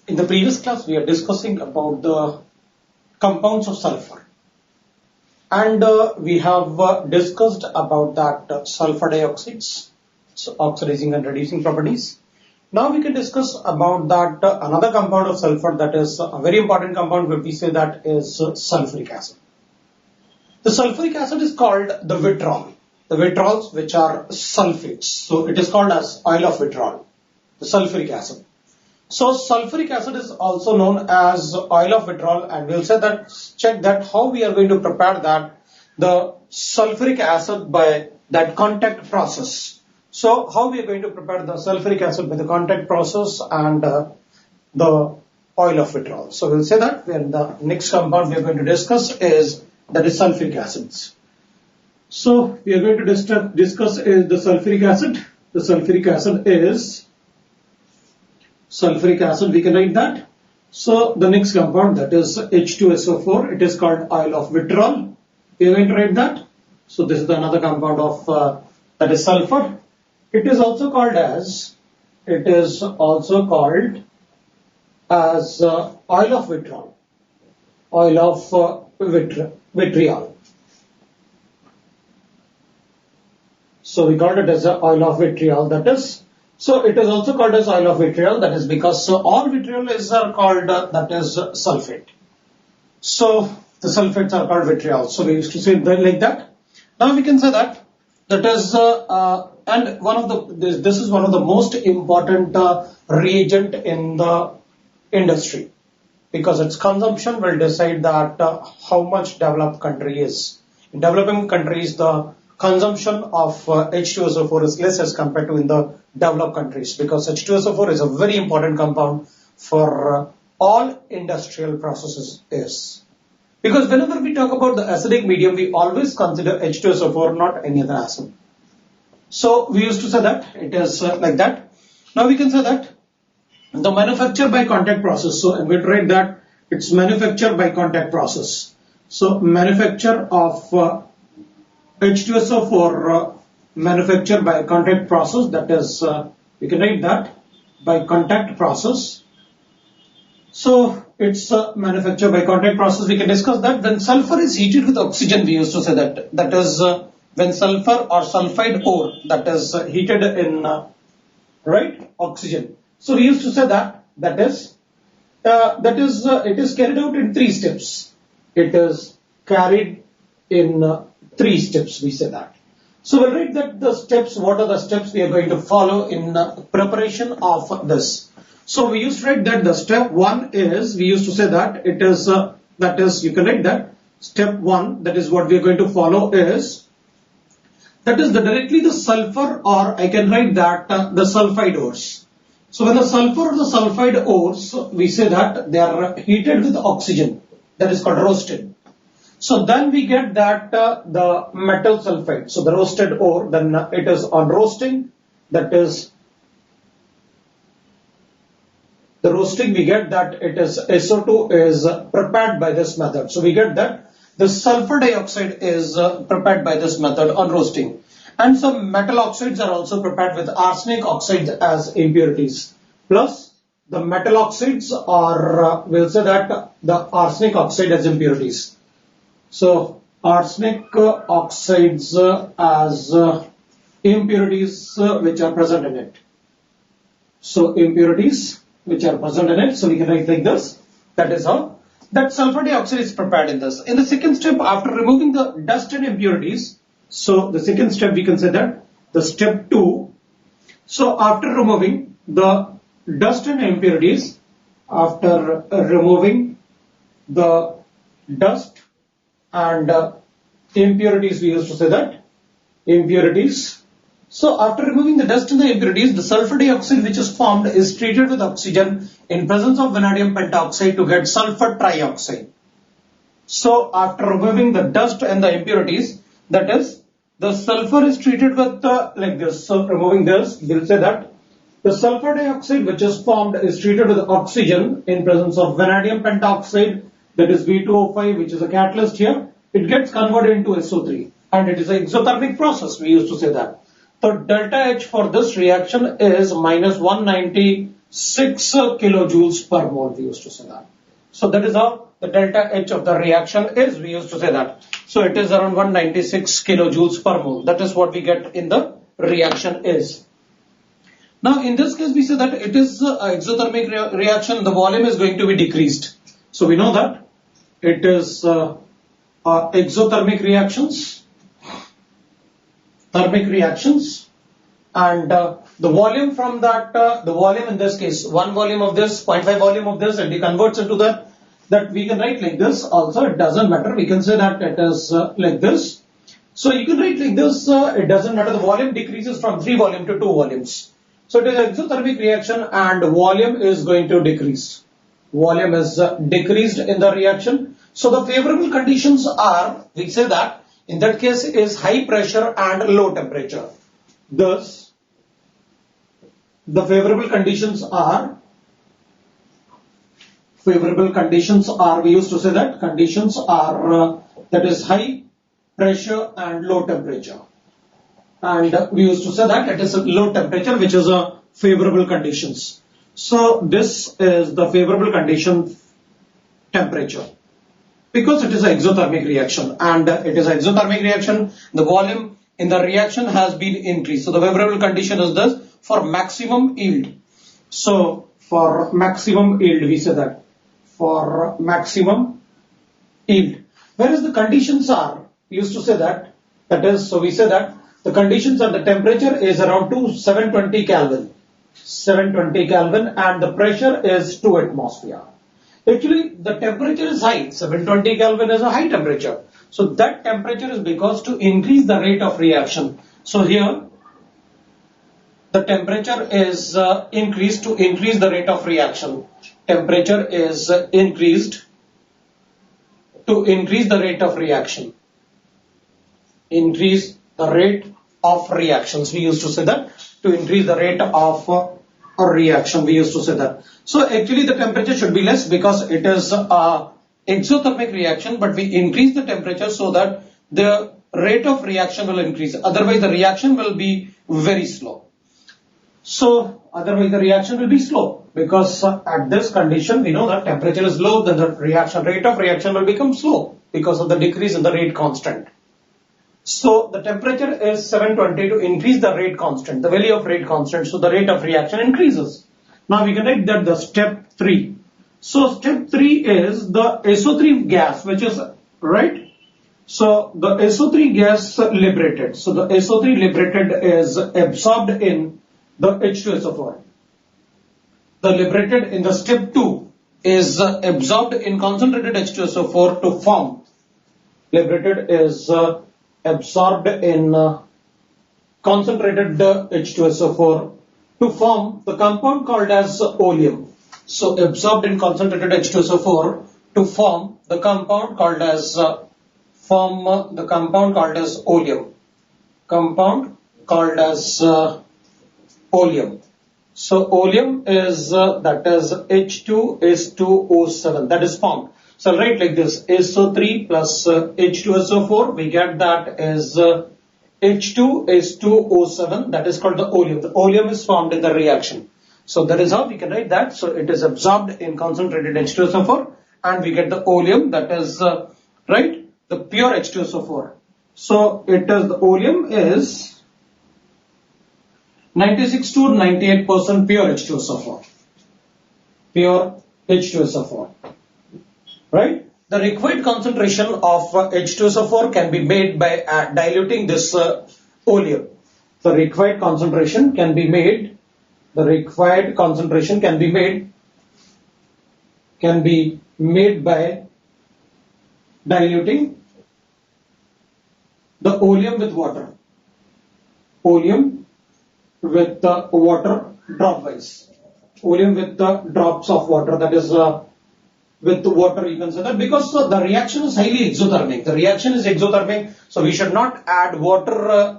In the previous class, we are discussing about the compounds of sulfur, and we have discussed about that sulfur dioxides, so oxidizing and reducing properties. Now we can discuss about that another compound of sulfur that is a very important compound, where we say that is sulfuric acid. The sulfuric acid is called the vitriol. The vitriols which are sulfates, so it is called as oil of vitriol, the sulfuric acid. So sulfuric acid is also known as oil of vitriol, and we'll say that check that how we are going to prepare that the sulfuric acid by that contact process. So how we are going to prepare the sulfuric acid by the contact process and the oil of vitriol. So we'll say that when the next compound we are going to discuss is that is sulfuric acids. So we are going to discuss is the sulfuric acid. The sulfuric acid is sulfuric acid, we can write that. So the next compound, that is H2so4, it is called oil of vitriol. We are going to write that. So this is another compound of that is sulfur. It is also called as oil of vitriol. Oil of vitriol. So we called it as oil of vitriol, that is. So it is also called as oil of vitriol, that is because all vitriol is called that is sulfate. So the sulfates are called vitriol. So we used to say that like that. Now we can say that is and one of the this is one of the most important reagent in the industry, because its consumption will decide that how much developed country is. In developing countries, the consumption of H2so4 is less as compared to in the developed countries, because H2so4 is a very important compound for all industrial processes is. Because whenever we talk about the acidic medium, we always consider H2so4, not any other acid. So we used to say that it is like that. Now we can say that the manufacture by contact process. So I'm going to write that it's manufacture by contact process. So manufacture of H2so4 manufacture by contact process, that is we can write that by contact process. So it's manufacture by contact process. We can discuss that when sulfur is heated with oxygen, we used to say that is when sulfur or sulfide ore that is heated in right oxygen. So we used to say that it is carried out in 3 steps. It is carried in 3 steps, we say that. So we'll write that the steps, what are the steps we are going to follow in preparation of this. So we used to write that the step 1 is, we used to say that it is, that is, you can write that step 1, that is what we are going to follow is, that is directly the sulfur, or I can write that the sulfide ores. So when the sulfur or the sulfide ores, we say that they are heated with oxygen, that is called roasted. So then we get that the metal sulfide, so the roasted ore, then it is on roasting, that is the roasting, we get that it is SO2 is prepared by this method. So we get that the sulfur dioxide is prepared by this method on roasting. And some metal oxides are also prepared with arsenic oxides as impurities. Plus the metal oxides are, we'll say that the arsenic oxide as impurities. So arsenic oxides as impurities which are present in it. So impurities which are present in it. So we can write like this. That is how that sulfur dioxide is prepared in this. In the second step, after removing the dust and impurities, so the second step we can say that the step 2. So after removing the dust and impurities, after removing the dust and impurities, we used to say that impurities. So after removing the dust and the impurities, the sulfur dioxide which is formed is treated with oxygen in presence of vanadium pentoxide to get sulfur trioxide. So after removing the dust and the impurities, that is the sulfur is treated with like this. So removing this, we'll say that the sulfur dioxide which is formed is treated with oxygen in presence of vanadium pentoxide, that is V2O5, which is a catalyst here. It gets converted into SO3, and it is an exothermic process. We used to say that. So delta H for this reaction is minus 190 6 kilojoules per mole, we used to say that. So that is how the delta H of the reaction is, we used to say that. So it is around 196 kilojoules per mole. That is what we get in the reaction is. Now in this case we say that it is an exothermic reaction, the volume is going to be decreased. So we know that it is exothermic reactions, thermic reactions, and the volume from that, the volume in this case, 1 volume of this, 0.5 volume of this, and it converts into that we can write like this also, it doesn't matter, we can say that it is like this. So you can write like this, it doesn't matter, the volume decreases from 3 volume to 2 volumes. So it is exothermic reaction and volume is going to decrease. Volume is decreased in the reaction. So the favorable conditions are, we say that in that case is high pressure and low temperature. Thus, the favorable conditions are, we used to say that conditions are that is high pressure and low temperature. And we used to say that it is a low temperature which is a favorable conditions. So this is the favorable condition temperature. Because it is an exothermic reaction and it is an exothermic reaction, the volume in the reaction has been increased. So the favorable condition is this for maximum yield. So for maximum yield we say that for maximum yield. Whereas the conditions are, we used to say that is, so we say that the conditions are the temperature is around 720 Kelvin. 720 Kelvin and the pressure is 2 atmosphere. Actually, the temperature is high. 720 Kelvin is a high temperature. So that temperature is because to increase the rate of reaction. So here, the temperature is increased to increase the rate of reaction. Temperature is increased to increase the rate of reaction. Increase the rate of reactions. We used to say that to increase the rate of a reaction. We used to say that. So actually the temperature should be less because it is a exothermic reaction, but we increase the temperature so that the rate of reaction will increase. Otherwise the reaction will be very slow. So otherwise the reaction will be slow because at this condition we know that temperature is low, then the rate of reaction will become slow because of the decrease in the rate constant. So the temperature is 720 to increase the rate constant, the value of rate constant, so the rate of reaction increases. Now we can write that the step 3. So step 3 is the SO3 gas, which is, right? So the SO3 gas liberated. So the SO3 liberated is absorbed in the H2so4. The liberated in the step 2 is absorbed in concentrated H2so4 to form. Liberated is absorbed in concentrated H2so4 to form the compound called as oleum. So absorbed in concentrated H2so4 to form the compound called as oleum. Compound called as oleum. So oleum is that is H2so4 that is formed. So I'll write like this, SO3 plus H2so4, we get that as H2so4, that is called the oleum. The oleum is formed in the reaction. So that is how we can write that. So it is absorbed in concentrated H2so4 and we get the oleum, that is, right, the pure H2so4. So it is, the oleum is 96 to 98% pure H2so4. Pure H2so4. Right? The required concentration of H2so4 can be made by diluting this oleum. The required concentration can be made by diluting the oleum with water. Oleum with water dropwise. Oleum with drops of water, that is with water you can say that, because the reaction is highly exothermic. The reaction is exothermic, so we should not add water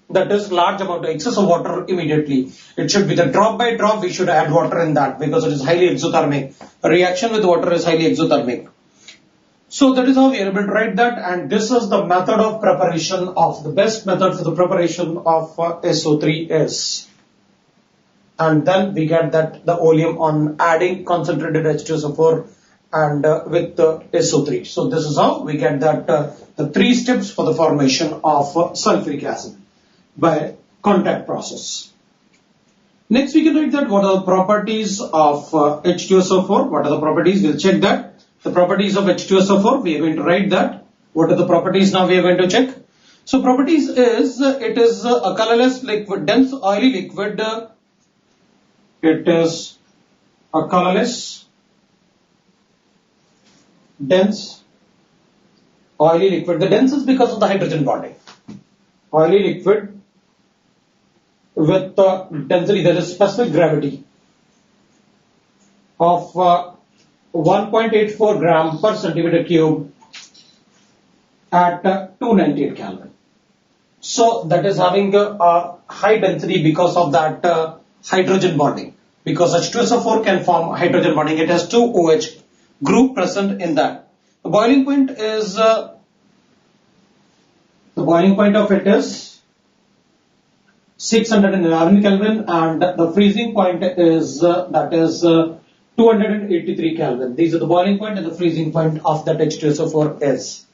that is large amount of excess of water immediately. It should be the drop by drop we should add water in that because it is highly exothermic. A reaction with water is highly exothermic. So that is how we are able to write that, and this is the method of preparation of the best method for the preparation of SO3 is. and then we get that the oleum on adding concentrated H2so4 and with SO3. So this is how we get that the 3 steps for the formation of sulfuric acid by contact process. Next we can write that what are the properties of H2so4. What are the properties? We'll check that. The properties of H2so4, we are going to write that. What are the properties now we are going to check? So properties is, it is a colorless liquid, dense oily liquid. It is a colorless, dense, oily liquid. The dense is because of the hydrogen bonding. Oily liquid with density, that is specific gravity of 1.84 gram per centimeter cube at 298 Kelvin. So that is having a high density because of that hydrogen bonding. Because H2so4 can form hydrogen bonding, it has 2 OH group present in that. The boiling point is the boiling point of it is 611 Kelvin, and the freezing point is 283 Kelvin. These are the boiling point and the freezing point of that H2so4 is.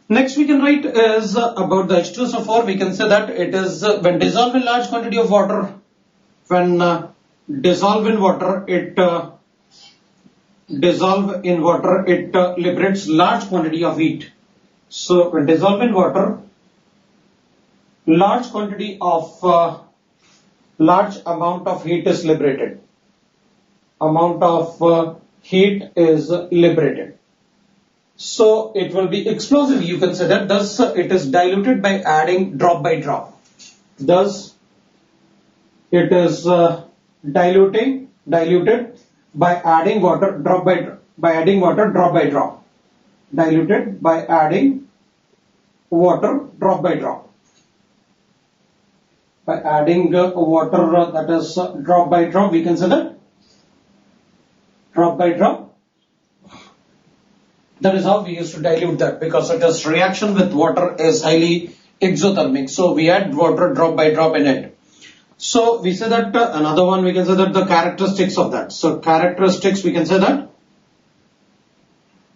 Next we can write is about the H2so4. We can say that it is when dissolved in large quantity of water, when dissolve in water, it liberates large quantity of heat. So when dissolved in water, large quantity of large amount of heat is liberated. Amount of heat is liberated. So it will be explosive, you can say that. Thus it is diluted by adding drop by drop. Thus it is diluted by adding water drop by drop. Diluted by adding water drop by drop. By adding water, that is drop by drop, we can say that. Drop by drop. That is how we used to dilute that, because it is reaction with water is highly exothermic. So we add water drop by drop in it. So we say that another one, we can say that the characteristics of that. So characteristics, we can say that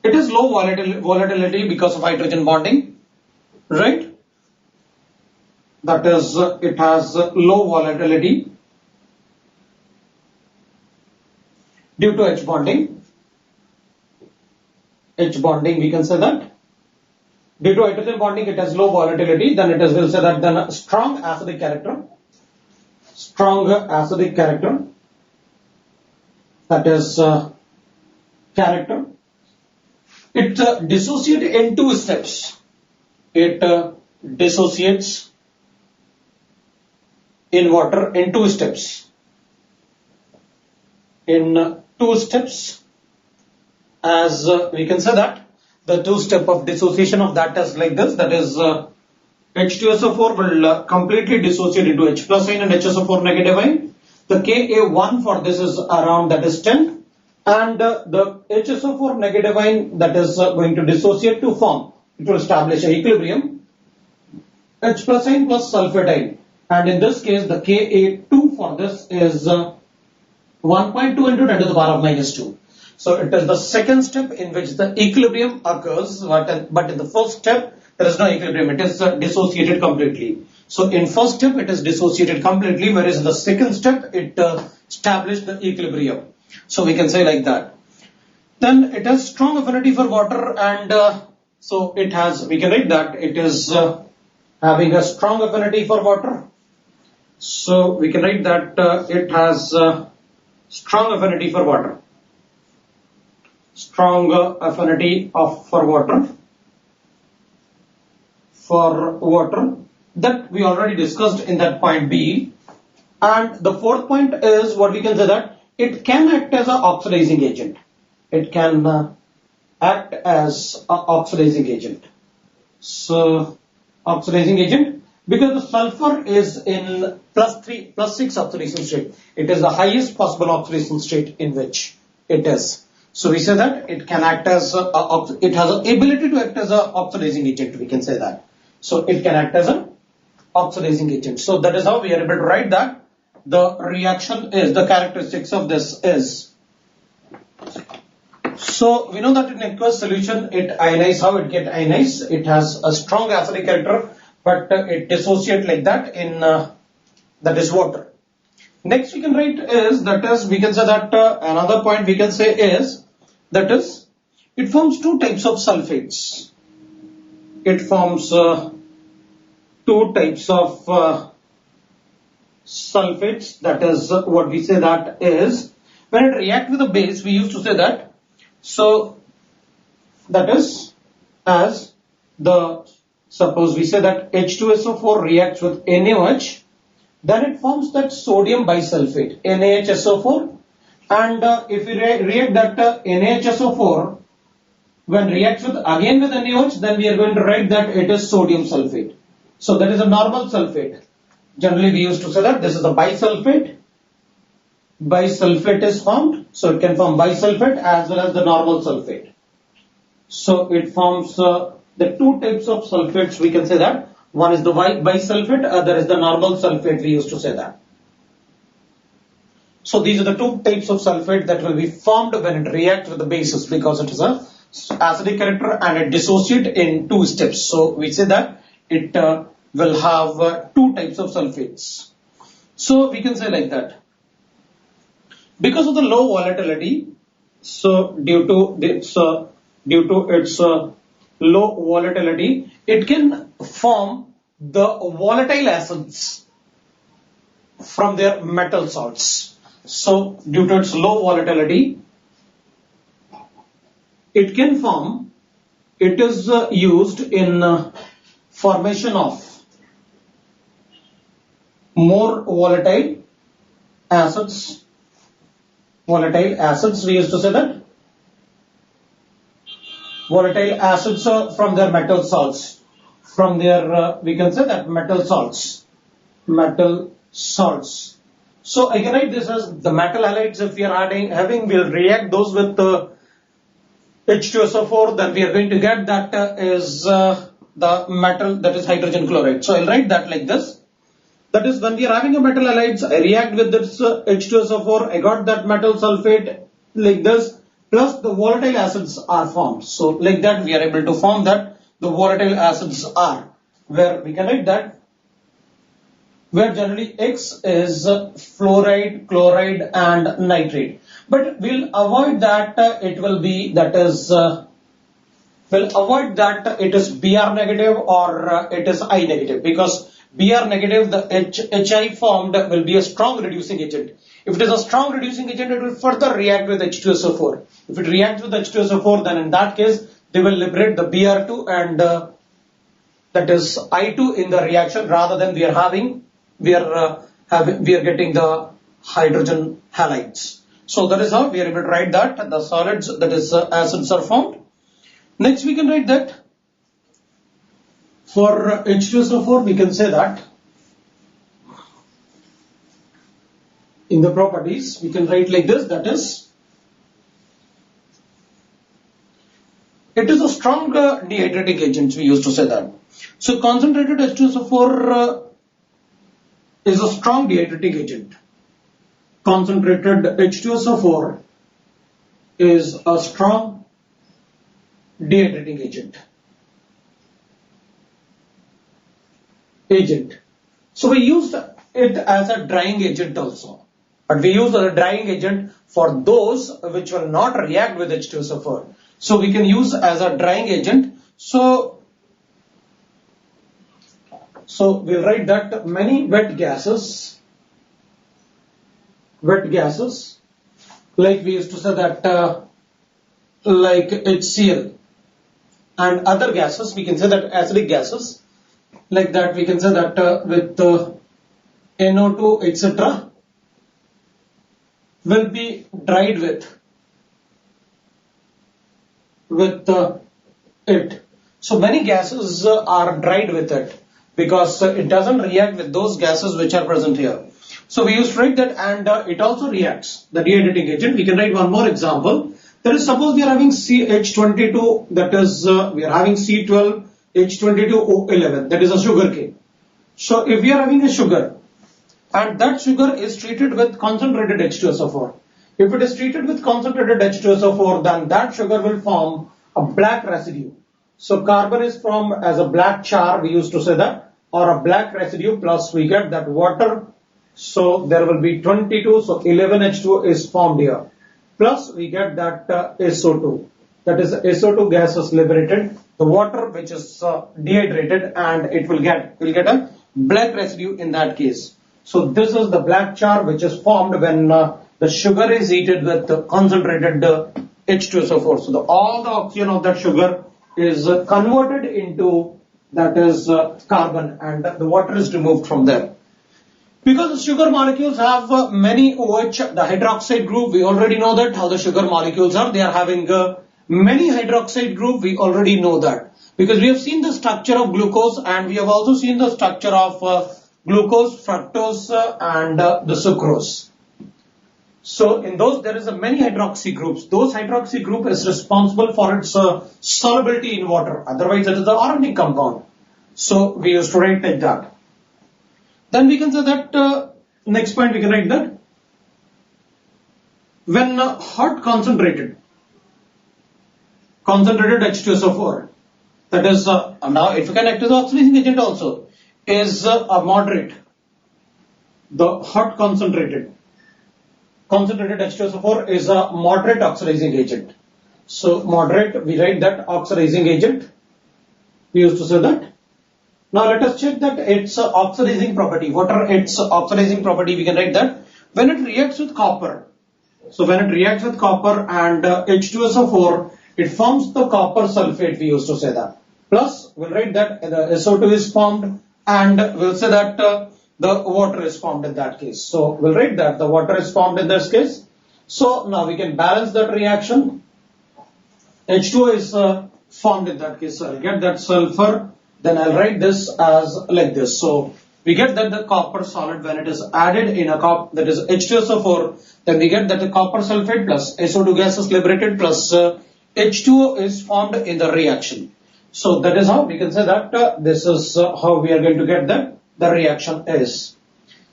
it is low volatility because of hydrogen bonding, right? That is, it has low volatility due to H bonding. H bonding, we can say that. Due to hydrogen bonding, it has low volatility. Then it is, we'll say that, then strong acidic character. Strong acidic character. That is character. It dissociates in 2 steps. It dissociates in water in 2 steps. In 2 steps. As we can say that the 2 step of dissociation of that is like this, that is H2so4 will completely dissociate into H plus ion and HSO4 negative ion. The Ka1 for this is around, that is 10, and the HSO4 negative ion, that is going to dissociate to form, it will establish an equilibrium H plus ion plus sulfate ion, and in this case the Ka2 for this is 1.2 into 10 to the power of minus 2. So it is the second step in which the equilibrium occurs, but in the first step there is no equilibrium, it is dissociated completely. So in first step it is dissociated completely, whereas in the second step it established the equilibrium. So we can say like that. Then it has strong affinity for water, and so it has, we can write that it is having a strong affinity for water. So we can write that it has strong affinity for water. Strong affinity for water, that we already discussed in that point B. And the 4th point is what we can say that it can act as an oxidizing agent. It can act as an oxidizing agent. So oxidizing agent, because the sulfur is in +6 oxidation state. It is the highest possible oxidation state in which it is. So we say that it can act as it has an ability to act as an oxidizing agent, we can say that. So it can act as an oxidizing agent. So that is how we are able to write that the reaction is, the characteristics of this is. So we know that in aqueous solution it ionizes. How it get ionized? It has a strong acidic character, but it dissociates like that in that is water. Next we can write is, that is, we can say that another point we can say is, that is, it forms two types of sulfates. It forms two types of sulfates. That is what we say, that is, when it reacts with a base, we used to say that. So that is, as the, suppose we say that H2so4 reacts with NaOH, then it forms that sodium bisulfate, NaHSO4, and if we react that NaHSO4 when reacts with again with NaOH, then we are going to write that it is sodium sulfate. So that is a normal sulfate. Generally we used to say that this is a bisulfate. Bisulfate is formed, so it can form bisulfate as well as the normal sulfate. So it forms the two types of sulfates, we can say that. One is the bisulfate, other is the normal sulfate, we used to say that. So these are the two types of sulfate that will be formed when it reacts with the bases, because it is a acidic character and it dissociates in two steps. So we say that it will have two types of sulfates. So we can say like that. Because of the low volatility, so due to its low volatility, it can form the volatile acids from their metal salts. So due to its low volatility, it can form, it is used in formation of more volatile acids. Volatile acids, we used to say that. Volatile acids from their metal salts. From their, we can say that metal salts. Metal salts. So I can write this as the metal halides. If we are we'll react those with H2so4, then we are going to get that is the metal, that is hydrogen chloride. So I'll write that like this. That is, when we are having a metal halides, I react with this H2so4, I got that metal sulfate like this, plus the volatile acids are formed. So like that we are able to form that the volatile acids are, where we can write that, where generally X is fluoride, chloride and nitrate. But we'll avoid that it will be, that is, we'll avoid that it is Br negative or it is I negative, because Br negative, the HI formed will be a strong reducing agent. If it is a strong reducing agent, it will further react with H2so4. If it reacts with H2so4, then in that case, they will liberate the Br2 and that is I2 in the reaction, rather than we are getting the hydrogen halides. So that is how we are able to write that the solids, that is acids, are formed. Next we can write that for H2so4 we can say that in the properties we can write like this, that is, it is a strong dehydrating agent, we used to say that. So concentrated H2so4 is a strong dehydrating agent. Concentrated H2so4 is a strong dehydrating agent. So we used it as a drying agent also, but we use a drying agent for those which will not react with H2so4. So we can use as a drying agent. So we'll write that many wet gases, like we used to say that like HCl and other gases, we can say that acidic gases, like that we can say that with NO2 etc. will be dried with it. So many gases are dried with it, because it doesn't react with those gases which are present here. So we used to write that, and it also reacts, the dehydrating agent. We can write one more example. That is, suppose we are having CH22, that is we are having C12 H22O11, that is a sugar cane. So if we are having a sugar, and that sugar is treated with concentrated H2so4. If it is treated with concentrated H2so4, then that sugar will form a black residue. So carbon is formed as a black char, we used to say that, or a black residue, plus we get that water. So there will be 22, so 11 H2O is formed here. Plus we get that SO2, that is SO2 gas is liberated, the water which is dehydrated, and it will get a black residue in that case. So this is the black char which is formed when the sugar is heated with the concentrated H2so4. So all the oxygen of that sugar is converted into, that is carbon, and the water is removed from there. Because the sugar molecules have many OH, the hydroxide group, we already know that how the sugar molecules are. They are having many hydroxide group, we already know that. Because we have seen the structure of glucose, and we have also seen the structure of glucose, fructose, and the sucrose. So in those there is a many hydroxy groups. Those hydroxy group is responsible for its solubility in water. Otherwise it is the organic compound. So we used to write like that. Then we can say that next point we can write that when hot concentrated H2so4, that is now if you can act as oxidizing agent also, is a moderate. The hot concentrated H2so4 is a moderate oxidizing agent. So moderate, we write that oxidizing agent. We used to say that. Now let us check that its oxidizing property. What are its oxidizing property? We can write that when it reacts with copper. So when it reacts with copper and H2so4, it forms the copper sulfate. We used to say that. Plus, we'll write that the SO2 is formed, and we'll say that the water is formed in that case. So we'll write that the water is formed in this case. So now we can balance that reaction. H2O is formed in that case. So I'll get that sulfur. Then I'll write this as like this. So we get that the copper solid, when it is added in a cup, that is H2so4, then we get that the copper sulfate plus SO2 gas is liberated plus H2O is formed in the reaction. So that is how we can say that this is how we are going to get that the reaction is.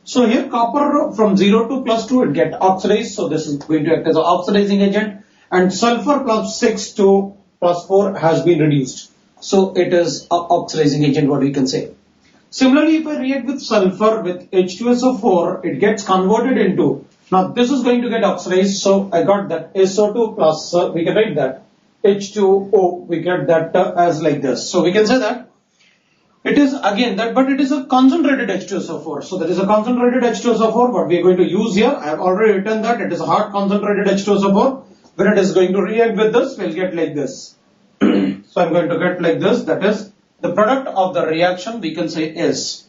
So here copper from 0 to plus 2 it get oxidized. So this is going to act as an oxidizing agent, and sulfur plus 6 to plus 4 has been reduced. So it is an oxidizing agent, what we can say. Similarly, if I react with sulfur with H2so4, it gets converted into, now this is going to get oxidized. So I got that SO2 plus, we can write that H2O, we get that as like this. So we can say that it is again that, but it is a concentrated H2so4. So that is a concentrated H2so4. What we are going to use here, I have already written that it is a hot concentrated H2so4. When it is going to react with this, we'll get like this. So I'm going to get like this, that is the product of the reaction we can say is.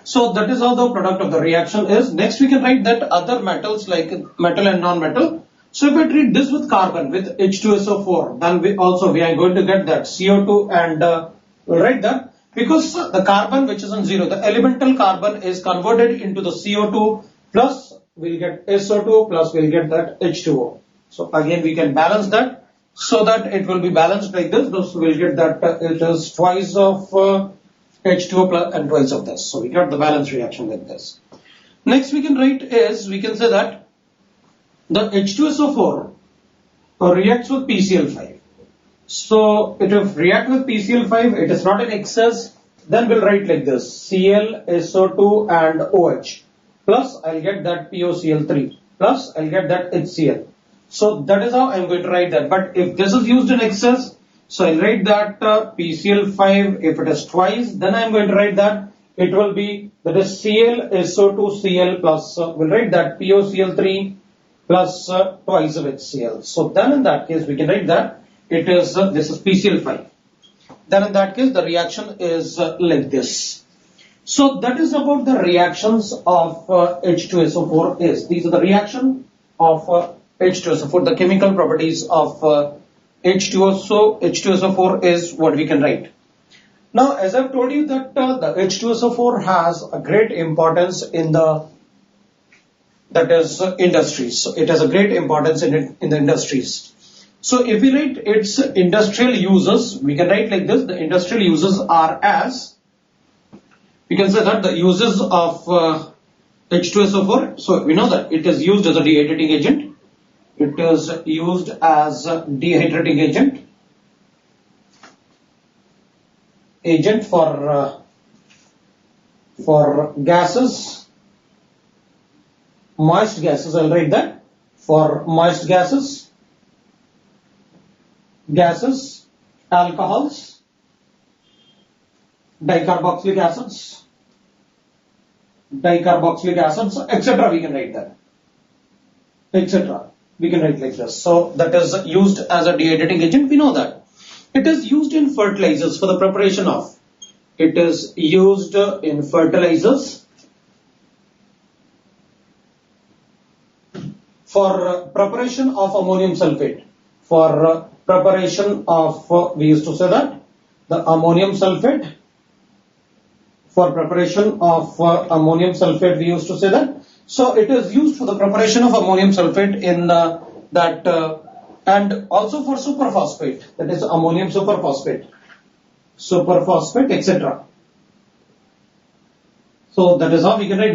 So that is how the product of the reaction is. Next we can write that other metals like metal and non-metal. So if I treat this with carbon with H2so4, then we are going to get that CO2, and we'll write that because the carbon which is on 0, the elemental carbon is converted into the CO2 plus we'll get SO2 plus we'll get that H2O. So again we can balance that. So that it will be balanced like this. So we'll get that it is twice of H2O plus and twice of this. So we got the balance reaction like this. Next we can write is, we can say that the H2so4 reacts with PCl5. So if it reacts with PCl5, it is not in excess, then we'll write like this, Cl, SO2 and OH. Plus I'll get that POCl3. Plus I'll get that HCl. So that is how I'm going to write that. But if this is used in excess, so I'll write that PCl5, if it is twice, then I'm going to write that it will be, that is Cl, SO2, Cl plus, we'll write that POCl3 plus twice of HCl. So then in that case, we can write that it is, this is PCl5. Then in that case, the reaction is like this. So that is about the reactions of H2so4 is. These are the reaction of H2so4, the chemical properties of H2so4 is what we can write. Now, as I've told you that the H2so4 has a great importance in the, that is industries. So it has a great importance in the industries. So if we write its industrial uses, we can write like this. The industrial uses are as, we can say that the uses of H2so4. So we know that it is used as a dehydrating agent. It is used as a dehydrating agent for gases, moist gases. I'll write that for moist gases, alcohols, dicarboxylic acids, etc. We can write that, etc. We can write like this. So that is used as a dehydrating agent. We know that. It is used in fertilizers for the preparation of. It is used in fertilizers for preparation of ammonium sulfate. For preparation of, we used to say that, the ammonium sulfate. For preparation of ammonium sulfate, we used to say that. So it is used for the preparation of ammonium sulfate in and also for superphosphate, that is ammonium superphosphate, etc. So that is how we can write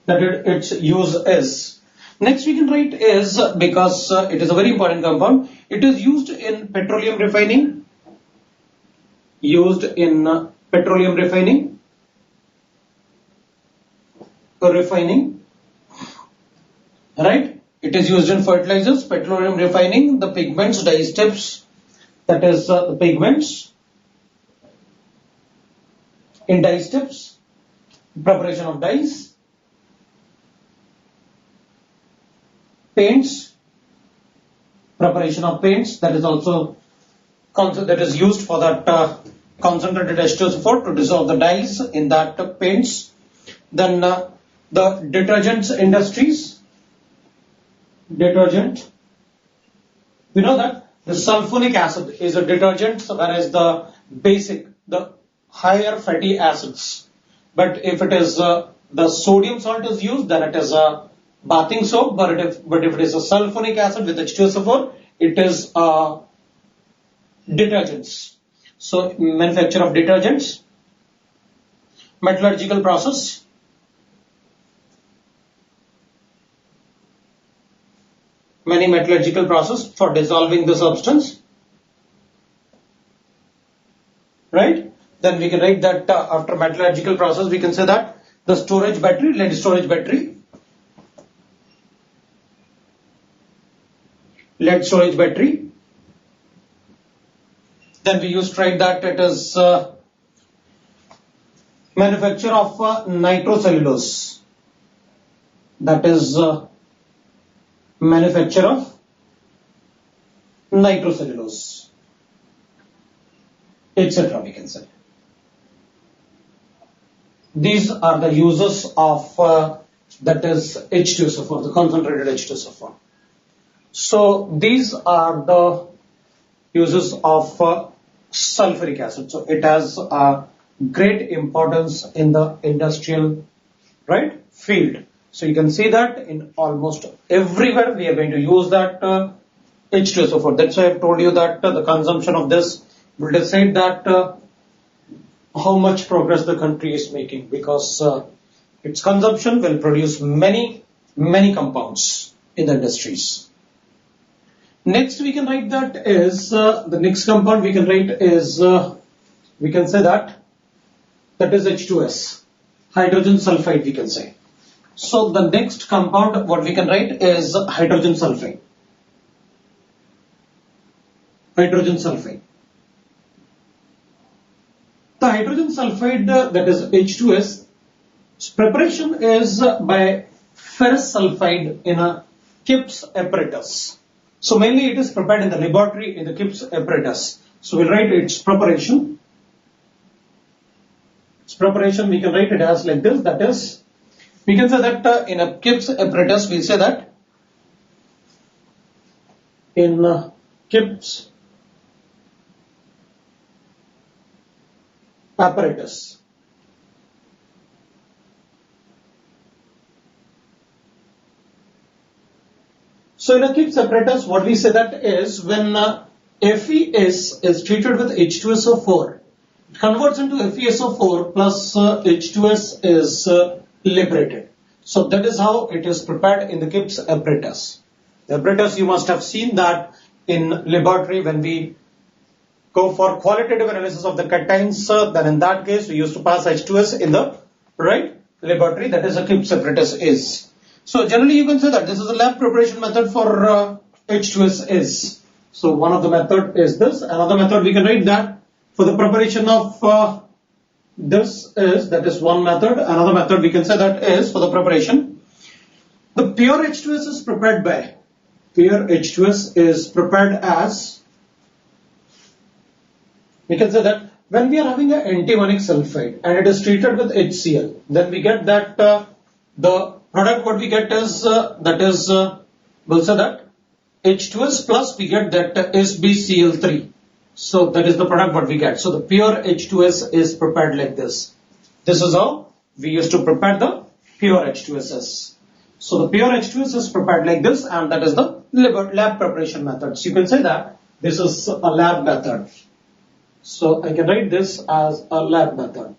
that its use is. Next we can write is, because it is a very important compound, it is used in petroleum refining. Right? It is used in fertilizers, petroleum refining, the pigments, dye steps, that is the pigments in dye steps, preparation of dyes, paints, preparation of paints, that is also that is used for that concentrated H2so4 to dissolve the dyes in that paints. Then the detergents industries. Detergent. We know that the sulfuric acid is a detergent, whereas the higher fatty acids. But if it is the sodium salt is used, then it is a bathing soap. But if it is a sulfuric acid with H2so4, it is detergents. So manufacture of detergents, metallurgical process. Many metallurgical process for dissolving the substance, right? Then we can write that after metallurgical process, we can say that the storage battery, lead storage battery, Then we used to write that it is manufacture of nitrocellulose, that is manufacture of nitrocellulose, etc. we can say. These are the uses of that is H2so4, the concentrated H2so4. So these are the uses of sulfuric acid. So it has a great importance in the industrial, right, field. So you can see that in almost everywhere we are going to use that H2so4. That's why I've told you that the consumption of this will decide that how much progress the country is making, because its consumption will produce many compounds in the industries. Next we can write that is the next compound we can write is we can say that is H2s, hydrogen sulfide we can say. So the next compound what we can write is hydrogen sulfide. The hydrogen sulfide, that is H2s, preparation is by ferrous sulfide in a Kip's apparatus. So mainly it is prepared in the laboratory in the Kip's apparatus. So we'll write its preparation. Its preparation we can write it as like this, that is, we can say that in a Kip's apparatus, we say that in Kip's apparatus. So in a Kip's apparatus, what we say that is when FeS is treated with H2so4, it converts into FeSO4 plus H2S is liberated. So that is how it is prepared in the Gibbs apparatus. The apparatus, you must have seen that in laboratory when we go for qualitative analysis of the cations, then in that case we used to pass H2S in the laboratory. That is a Gibbs apparatus is. So generally you can say that this is a lab preparation method for H2S is. So one of the method is this. Another method we can write that for the preparation of this is, that is one method. Another method we can say that is for the preparation. The pure H2S is prepared by, pure H2S is prepared as, we can say that when we are having an antimonic sulfide and it is treated with HCl, then we get that the product what we get is, we'll say that H2S plus we get that SbCl3. So that is the product what we get. So the pure H2S is prepared like this. This is how we used to prepare the pure H2S. So the pure H2S is prepared like this, and that is the lab preparation method. So you can say that this is a lab method. So I can write this as a lab method.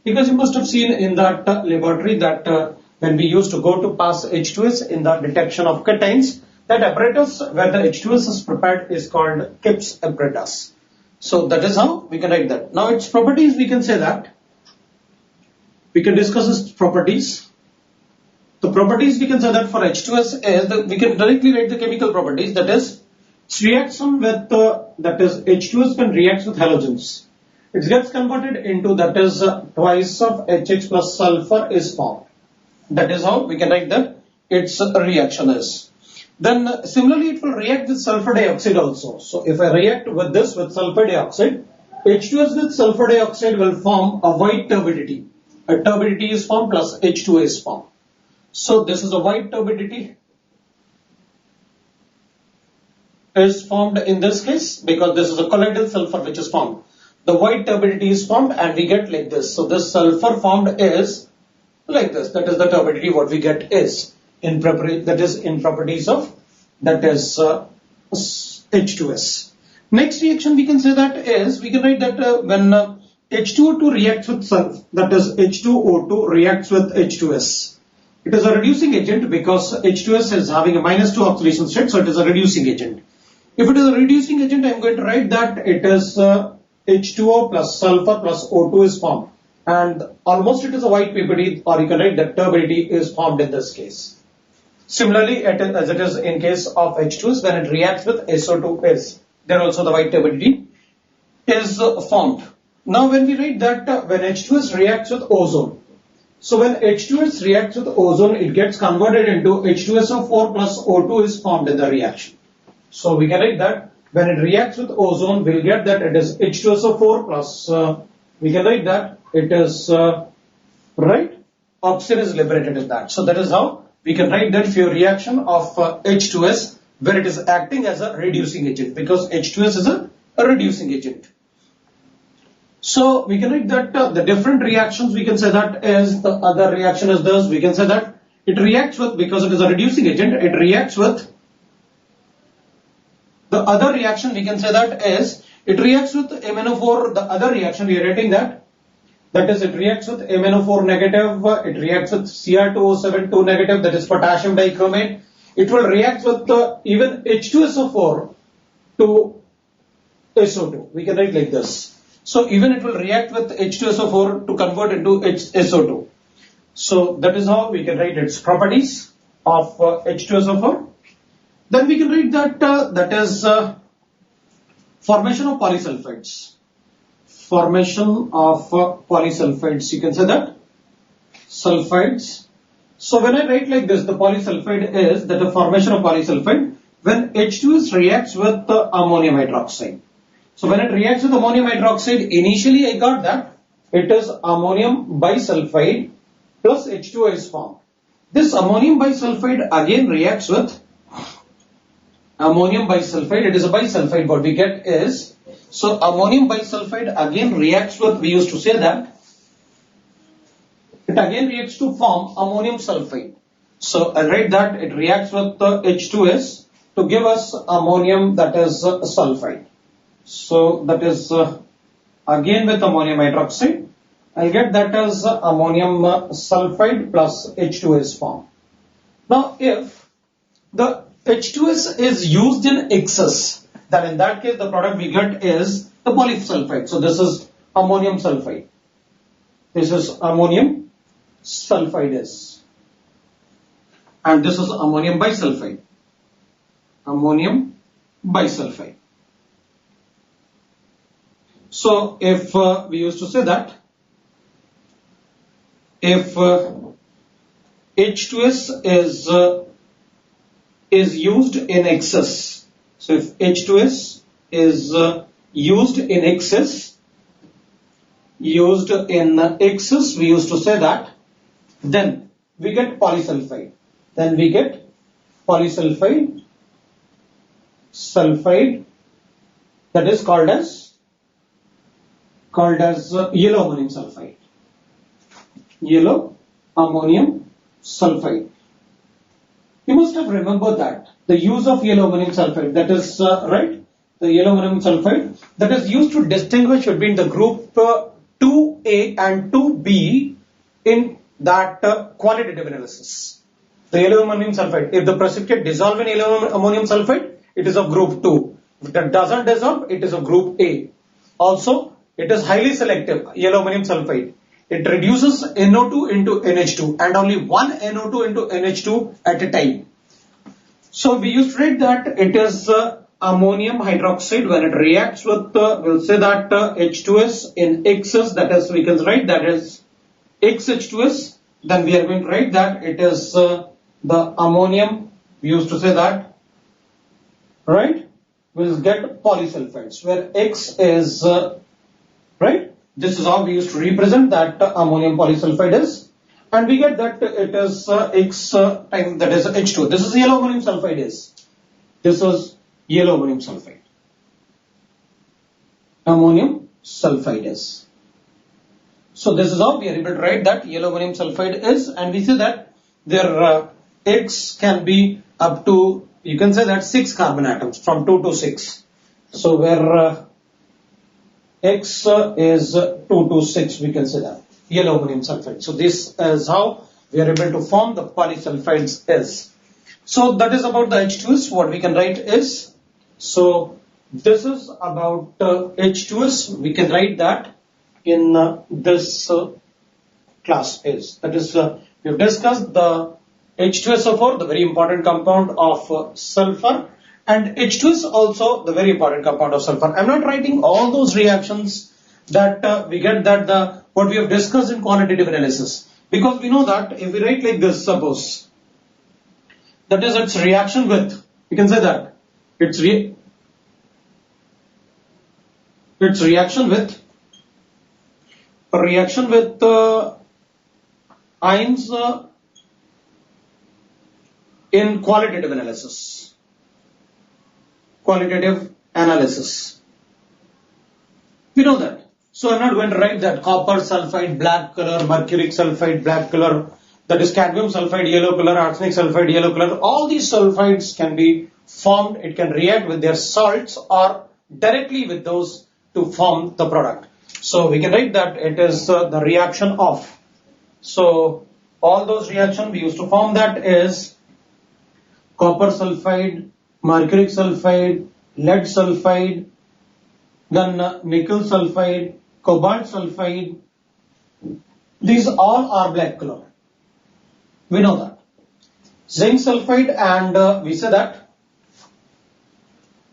Because you must have seen in that laboratory that when we used to go to pass H2S in the detection of cations, that apparatus where the H2S is prepared is called Gibbs apparatus. So that is how we can write that. Now its properties, we can say that. We can discuss its properties. The properties we can say that for H2S is, we can directly write the chemical properties, that is, its reaction with, that is H2S when reacts with halogens. It gets converted into, that is, twice of HH plus sulfur is formed. That is how we can write that its reaction is. Then similarly it will react with sulfur dioxide also. So if I react with this with sulfur dioxide, H2S with sulfur dioxide will form a white turbidity. A turbidity is formed plus H2A is formed. So this is a white turbidity is formed in this case because this is a colloidal sulfur which is formed. The white turbidity is formed and we get like this. So this sulfur formed is like this. That is the turbidity what we get is. In properties of, that is H2S. Next reaction we can say that is, we can write that when H2O2 reacts with sulfur, that is H2O2 reacts with H2S. It is a reducing agent because H2S is having a -2 oxidation state, so it is a reducing agent. If it is a reducing agent, I am going to write that it is H2O plus sulfur plus O2 is formed. And almost it is a white turbidity, or you can write that turbidity is formed in this case. Similarly, as it is in case of H2S, when it reacts with SO2S, there also the white turbidity is formed. Now when we write that when H2S reacts with ozone, so when H2S reacts with ozone, it gets converted into H2so4 plus O2 is formed in the reaction. So we can write that when it reacts with ozone, we'll get that it is H2so4 plus, we can write that it is, oxygen is liberated in that. So that is how we can write that for reaction of H2S where it is acting as a reducing agent because H2S is a reducing agent. So we can write that the different reactions we can say that is, the other reaction is this, we can say that it reacts with, because it is a reducing agent, it reacts with, the other reaction we can say that is, it reacts with MnO4, the other reaction we are writing that is it reacts with MnO4 negative, it reacts with Cr2O7 negative, that is potassium dichromate. It will react with even H2so4 to SO2. We can write like this. So even it will react with H2so4 to convert into SO2. So that is how we can write its properties of H2so4. Then we can write that that is formation of polysulfides. Formation of polysulfides, you can say that sulfides. So when I write like this, the polysulfide is that the formation of polysulfide when H2S reacts with ammonium hydroxide. So when it reacts with ammonium hydroxide, initially I got that it is ammonium bisulfide plus H2O is formed. This ammonium bisulfide again reacts with ammonium bisulfide. It is a bisulfide. What we get is, so ammonium bisulfide again reacts with, we used to say that it again reacts to form ammonium sulfide. So I write that it reacts with H2S to give us ammonium, that is sulfide. So that is again with ammonium hydroxide I'll get that as ammonium sulfide plus H2S form. Now, if the H2S is used in excess, then in that case the product we get is the polysulfide. So this is ammonium sulfide. This is ammonium sulfide and this is ammonium bisulfide. Ammonium bisulfide. So if we used to say that if H2S is used in excess, so if H2S is used in excess, we used to say that, then we get polysulfide. Then we get polysulfide, sulfide, that is called as yellow ammonium sulfide. Yellow ammonium sulfide. You must have remembered that the use of yellow ammonium sulfide, that is right, the yellow ammonium sulfide that is used to distinguish between the group 2A and 2B in that qualitative analysis. The yellow ammonium sulfide, if the precipitate dissolve in yellow ammonium sulfide, it is of group 2. If it doesn't dissolve, it is of group A. Also, it is highly selective, yellow ammonium sulfide. It reduces NO2 into NH2 and only one NO2 into NH2 at a time. So we used to write that it is ammonium hydroxide when it reacts with, we'll say that H2S in excess, that is, we can write that is XH2S. Then we are going to write that it is the ammonium, we used to say that, right, we'll get polysulfides where X is, right, this is how we used to represent that ammonium polysulfide is, and we get that it is X time, that is H2. This is yellow ammonium sulfide is. This is yellow ammonium sulfide. Ammonium sulfide is. So this is how we are able to write that yellow ammonium sulfide is, and we say that their X can be up to, you can say that 6 carbon atoms from 2 to 6. So where X is 2 to 6, we can say that yellow ammonium sulfide. So this is how we are able to form the polysulfides is. So that is about the H2S. What we can write is, so this is about H2S. We can write that in this class is, that is, we have discussed the H2so4, the very important compound of sulfur, and H2S also the very important compound of sulfur. I'm not writing all those reactions that we get that what we have discussed in quantitative analysis, because we know that if we write like this, suppose that is its reaction with, we can say that its reaction with ions in qualitative analysis. We know that. So I'm not going to write that copper sulfide black color, mercuric sulfide black color, that is cadmium sulfide yellow color, arsenic sulfide yellow color. All these sulfides can be formed. It can react with their salts or directly with those to form the product. So we can write that it is the reaction of. So all those reactions we used to form that is copper sulfide, mercuric sulfide, lead sulfide, then nickel sulfide, cobalt sulfide. These all are black color. We know that. Zinc sulfide, and we say that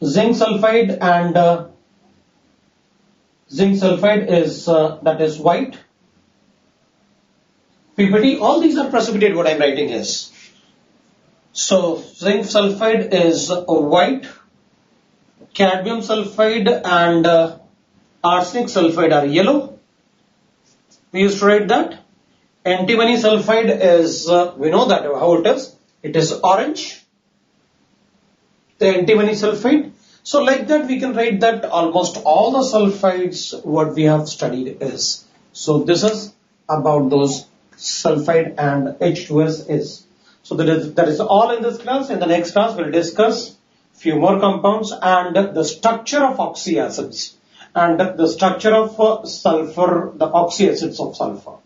zinc sulfide and zinc sulfide is that is white. PPT, all these are precipitate. What I'm writing is, so zinc sulfide is white, cadmium sulfide and arsenic sulfide are yellow. We used to write that. Antimony sulfide is, we know that how it is. It is orange. The antimony sulfide. So like that we can write that almost all the sulfides what we have studied is. So this is about those sulfide and H2S is. So that is all in this class. In the next class we'll discuss few more compounds and the structure of oxyacids. and the structure of sulfur, the oxyacids of sulfur.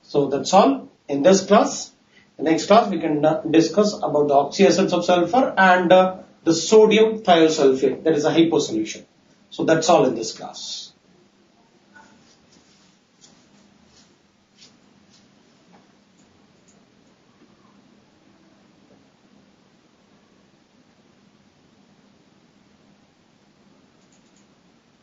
So that's all in this class. In the next class we can discuss about the oxyacids of sulfur and the sodium thiosulfate, that is a hyposolution. So that's all in this class.